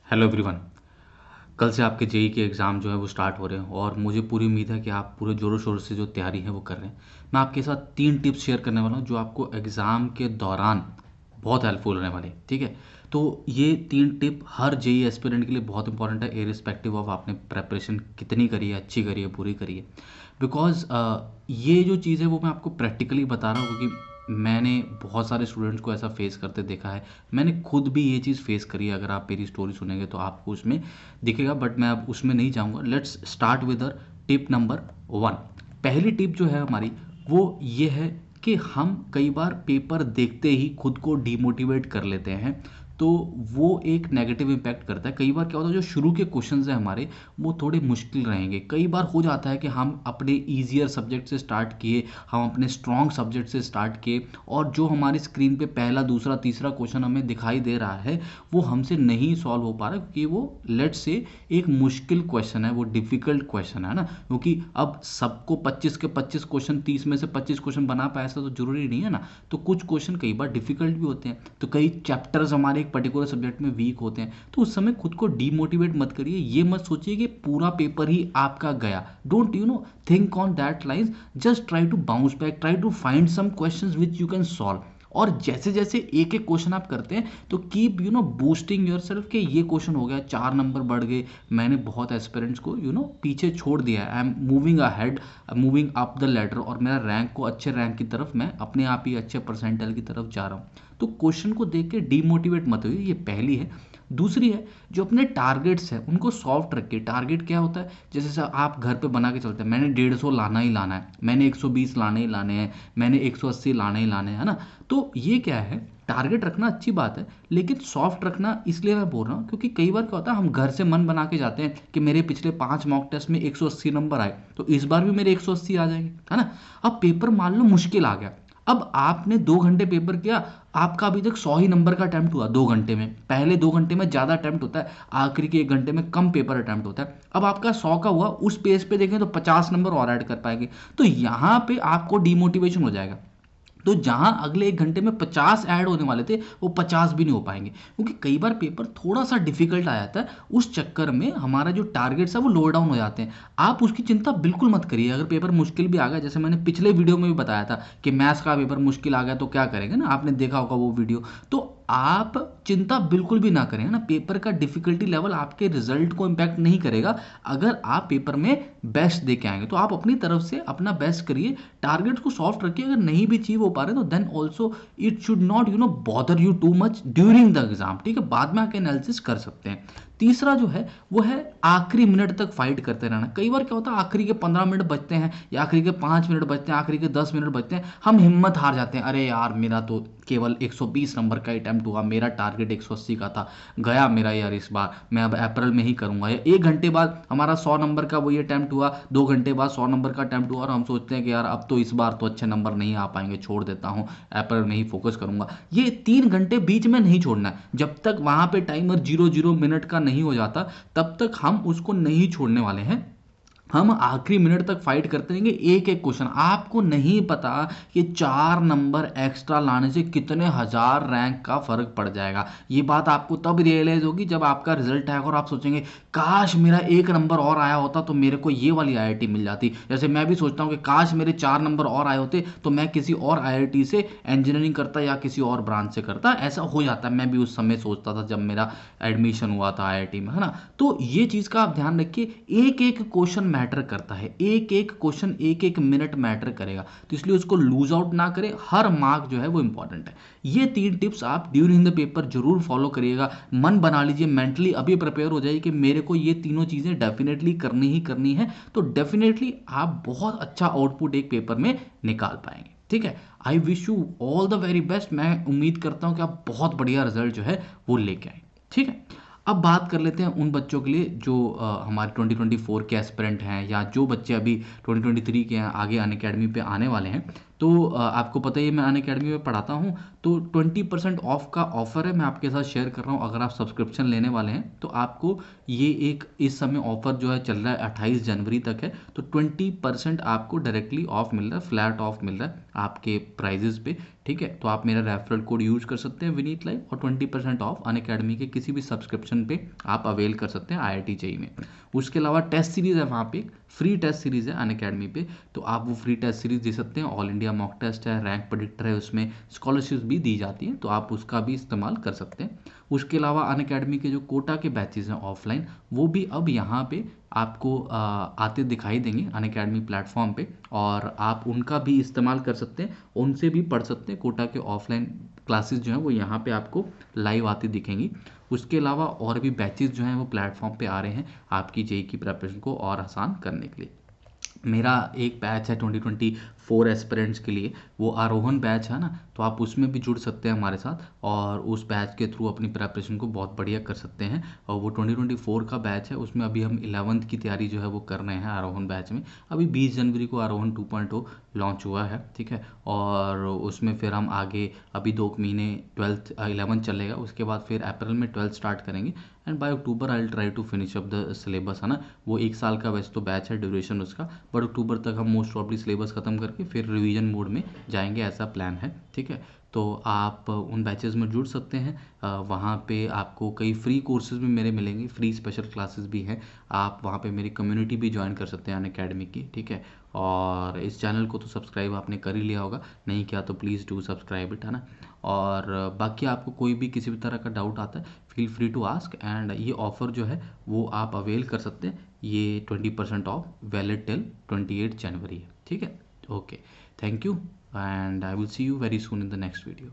Hello everyone. कल से आपके जेई के एग्ज़ाम जो है वो स्टार्ट हो रहे हैं और मुझे पूरी उम्मीद है कि आप पूरे ज़ोरों शोर से जो तैयारी है वो कर रहे हैं। मैं आपके साथ 3 टिप्स शेयर करने वाला हूँ जो आपको एग्ज़ाम के दौरान बहुत हेल्पफुल होने वाली है, ठीक है? तो ये 3 टिप हर जेई एस्पिरेंट के लिए बहुत इंपॉर्टेंट है, इर्रिस्पेक्टिव ऑफ आपने प्रिपरेशन कितनी करी है, अच्छी करी है, बुरी करी है। बिकॉज़ ये जो चीज़ है वो मैं आपको प्रैक्टिकली बता रहा हूँ क्योंकि मैंने बहुत सारे स्टूडेंट्स को ऐसा फेस करते देखा है। मैंने खुद भी ये चीज़ फेस करी है। अगर आप मेरी स्टोरी सुनेंगे तो आपको उसमें दिखेगा, बट मैं अब उसमें नहीं जाऊँगा। Let's start with the tip number 1। पहली टिप जो है हमारी वो ये है कि हम कई बार पेपर देखते ही खुद को डिमोटिवेट कर लेते हैं, तो वो एक नेगेटिव इम्पैक्ट करता है। कई बार क्या होता है, जो शुरू के क्वेश्चंस हैं हमारे वो थोड़े मुश्किल रहेंगे। कई बार हो जाता है कि हम अपने ईजियर सब्जेक्ट से स्टार्ट किए, हम अपने स्ट्रॉन्ग सब्जेक्ट से स्टार्ट किए, और जो हमारी स्क्रीन पे पहला दूसरा तीसरा क्वेश्चन हमें दिखाई दे रहा है वो हमसे नहीं सॉल्व हो पा रहा क्योंकि वो लेट्स से एक मुश्किल क्वेश्चन है, वो डिफिकल्ट क्वेश्चन है ना। क्योंकि अब सबको 25 के 25 क्वेश्चन, 30 में से 25 क्वेश्चन बना पाए ऐसा तो जरूरी नहीं है ना। तो कुछ क्वेश्चन कई बार डिफिकल्ट भी होते हैं, तो कई चैप्टर्स हमारे एक पर्टिकुलर सब्जेक्ट में वीक होते हैं, तो उस समय खुद को डीमोटिवेट मत करिए। ये मत सोचिए कि पूरा पेपर ही आपका गया। Don't think on that lines. Just try to bounce back, try to find some questions which you can solve. और जैसे जैसे एक एक क्वेश्चन आप करते हैं तो कीप बूस्टिंग योर सेल्फ कि ये क्वेश्चन हो गया, 4 नंबर बढ़ गए। मैंने बहुत एस्पिरेंट्स को पीछे छोड़ दिया है। I am moving ahead, moving up the ladder, और मेरा रैंक को अच्छे रैंक की तरफ, मैं अपने आप ही अच्छे परसेंटाइल की तरफ जा रहा हूँ। तो क्वेश्चन को देख के डीमोटिवेट मत होइए, ये पहली है। दूसरी है, जो अपने टारगेट्स हैं उनको सॉफ्ट रखिए। टारगेट क्या होता है, जैसे आप घर पे बना के चलते हैं, मैंने 150 लाना ही लाना है, मैंने 120 लाने ही लाने हैं, मैंने 180 लाने ही लाने हैं, है ना। तो ये क्या है, टारगेट रखना अच्छी बात है, लेकिन सॉफ्ट रखना इसलिए मैं बोल रहा हूँ क्योंकि कई बार क्या होता है, हम घर से मन बना के जाते हैं कि मेरे पिछले 5 मॉक टेस्ट में 180 नंबर आए तो इस बार भी मेरे 180 आ जाएंगे, है ना। अब पेपर मान लो मुश्किल आ गया, अब आपने 2 घंटे पेपर किया, आपका अभी तक 100 ही नंबर का अटेम्प्ट हुआ 2 घंटे में। पहले 2 घंटे में ज़्यादा अटेम्प्ट होता है, आखिरी के 1 घंटे में कम पेपर अटेम्प्ट होता है। अब आपका 100 का हुआ, उस पेज पे देखें तो 50 नंबर और ऐड कर पाएंगे, तो यहाँ पे आपको डिमोटिवेशन हो जाएगा। तो जहां अगले 1 घंटे में 50 ऐड होने वाले थे वो 50 भी नहीं हो पाएंगे, क्योंकि कई बार पेपर थोड़ा सा डिफिकल्ट आ जाता है। उस चक्कर में हमारा जो टारगेट्स है वो लो डाउन हो जाते हैं। आप उसकी चिंता बिल्कुल मत करिए। अगर पेपर मुश्किल भी आ गया, जैसे मैंने पिछले वीडियो में भी बताया था कि मैथ्स का पेपर मुश्किल आ गया तो क्या करेंगे ना, आपने देखा होगा वो वीडियो। तो आप चिंता बिल्कुल भी ना करें, है ना। पेपर का डिफिकल्टी लेवल आपके रिजल्ट को इम्पैक्ट नहीं करेगा। अगर आप पेपर में बेस्ट दे के आएंगे तो आप अपनी तरफ से अपना बेस्ट करिए, टारगेट्स को सॉफ्ट रखिए। अगर नहीं भी अचीव हो पा रहे तो then also it should not bother you too much during the exam, ठीक है। बाद में आके एनालिसिस कर सकते हैं। तीसरा जो है वो है आखिरी मिनट तक फाइट करते रहना। कई बार क्या होता है, आखिरी के 15 मिनट बचते हैं या आखिरी के 5 मिनट बचते हैं, आखिरी के 10 मिनट बचते हैं, हम हिम्मत हार जाते हैं। अरे यार, मेरा तो केवल 120 नंबर का अटेम्प्ट हुआ, मेरा टारगेट 180 का था, गया मेरा यार इस बार, मैं अब अप्रैल में ही करूंगा। या 1 घंटे बाद हमारा 100 नंबर का वही अटेम्प्ट हुआ, 2 घंटे बाद 100 नंबर का अटेम्प्ट हुआ, और हम सोचते हैं कि यार अब तो इस बार तो अच्छे नंबर नहीं आ पाएंगे, छोड़ देता हूँ, अप्रैल में ही फोकस करूंगा। ये 3 घंटे बीच में नहीं छोड़ना है। जब तक वहां पे टाइमर 00 मिनट का नहीं हो जाता तब तक हम उसको नहीं छोड़ने वाले हैं। हम आखिरी मिनट तक फाइट करते रहेंगे। एक एक क्वेश्चन, आपको नहीं पता कि 4 नंबर एक्स्ट्रा लाने से कितने हजार रैंक का फर्क पड़ जाएगा। ये बात आपको तब रियलाइज होगी जब आपका रिजल्ट आएगा और आप सोचेंगे काश मेरा 1 नंबर और आया होता तो मेरे को ये वाली आईआईटी मिल जाती। जैसे मैं भी सोचता हूँ कि काश मेरे 4 नंबर और आए होते तो मैं किसी और आईआईटी से इंजीनियरिंग करता या किसी और ब्रांच से करता। ऐसा हो जाता है, मैं भी उस समय सोचता था जब मेरा एडमिशन हुआ था आईआईटी में, है ना। तो ये चीज़ का आप ध्यान रखिए, एक एक क्वेश्चन मैटर करता है, एक एक क्वेश्चन एक एक मिनट मैटर करेगा, तो इसलिए उसको लूज आउट ना करें। हर मार्क जो है वो इंपॉर्टेंट है। ये 3 टिप्स आप ड्यूरिंग द पेपर जरूर फॉलो करिएगा। मन बना लीजिए, मेंटली अभी प्रिपेयर हो जाइए कि मेरे को ये तीनों चीजें डेफिनेटली करनी ही करनी है, तो डेफिनेटली आप बहुत अच्छा आउटपुट एक पेपर में निकाल पाएंगे, ठीक है। I wish you all the very best. मैं उम्मीद करता हूं कि आप बहुत बढ़िया रिजल्ट जो है वो लेके आए, ठीक है। अब बात कर लेते हैं उन बच्चों के लिए जो हमारे 2024 के एस्पिरेंट हैं, या जो बच्चे अभी 2023 के हैं, आगे अन अकेडमी पे आने वाले हैं। तो आपको पता ही है मैं अनअकैडमी में पढ़ाता हूँ, तो 20% ऑफ का ऑफ़र है, मैं आपके साथ शेयर कर रहा हूँ। अगर आप सब्सक्रिप्शन लेने वाले हैं तो आपको ये एक इस समय ऑफ़र जो है चल रहा है 28 जनवरी तक है, तो 20% आपको डायरेक्टली ऑफ मिल रहा है, फ्लैट ऑफ मिल रहा है आपके प्राइजेस पे। ठीक है, तो आप मेरा रेफरल कोड यूज कर सकते हैं विनीत लाइव, और 20% ऑफ अनअकैडमी के किसी भी सब्सक्रिप्शन पे आप अवेल कर सकते हैं IIT जेई में। उसके अलावा टेस्ट सीरीज़ है वहाँ पे, फ्री टेस्ट सीरीज़ है अनअकैडमी पे, तो आप वो फ्री टेस्ट सीरीज़ दे सकते हैं। ऑल इंडिया मॉक टेस्ट है, रैंक प्रेडिक्टर है, उसमें स्कॉलरशिप भी दी जाती हैं, तो आप उसका भी इस्तेमाल कर सकते हैं। उसके अलावा अनअकैडमी के जो कोटा के बैचेज़ हैं ऑफलाइन, वो भी अब यहाँ पे आपको आते दिखाई देंगे अनअकैडमी प्लेटफॉर्म पे, और आप उनका भी इस्तेमाल कर सकते हैं, उनसे भी पढ़ सकते हैं। कोटा के ऑफलाइन क्लासेस जो हैं वो यहाँ पे आपको लाइव आती दिखेंगी। उसके अलावा और भी बैचेज़ जो हैं वो प्लेटफॉर्म पे आ रहे हैं आपकी जेई की प्रिपरेशन को और आसान करने के लिए। मेरा एक बैच है 2024 एस्पिरेंट्स के लिए, वो आरोहण बैच है ना, तो आप उसमें भी जुड़ सकते हैं हमारे साथ, और उस बैच के थ्रू अपनी प्रिपरेशन को बहुत बढ़िया कर सकते हैं। और वो 2024 का बैच है, उसमें अभी हम 11th की तैयारी जो है वो कर रहे हैं आरोहण बैच में। अभी 20 जनवरी को आरोहण 2.0 लॉन्च हुआ है, ठीक है, और उसमें फिर हम आगे अभी 2 महीने 12th 11 चलेगा, उसके बाद फिर अप्रैल में 12th स्टार्ट करेंगे, and by October I will try to finish up the syllabus, है ना। वो 1 साल का वैसे तो बैच है ड्यूरेशन उसका, बट अक्टूबर तक हम मोस्ट प्रॉब्ली सिलेबस ख़त्म करके फिर रिवीजन मोड में जाएंगे, ऐसा प्लान है, ठीक है। तो आप उन बैचेस में जुड़ सकते हैं। वहाँ पे आपको कई फ्री कोर्सेज भी मेरे मिलेंगे, फ्री स्पेशल क्लासेस भी हैं। आप वहाँ पे मेरी कम्युनिटी भी ज्वाइन कर सकते हैं अनअकैडमी की, ठीक है। और इस चैनल को तो सब्सक्राइब आपने कर ही लिया होगा, नहीं किया तो प्लीज़ डू सब्सक्राइब इट, है ना। और बाकी आपको कोई भी किसी भी तरह का डाउट आता है, feel free to ask, and ये ऑफ़र जो है वो आप अवेल कर सकते हैं। ये 20% ऑफ वैलिड टिल 28 जनवरी है, ठीक है। Okay, thank you, and I will see you very soon in the next video.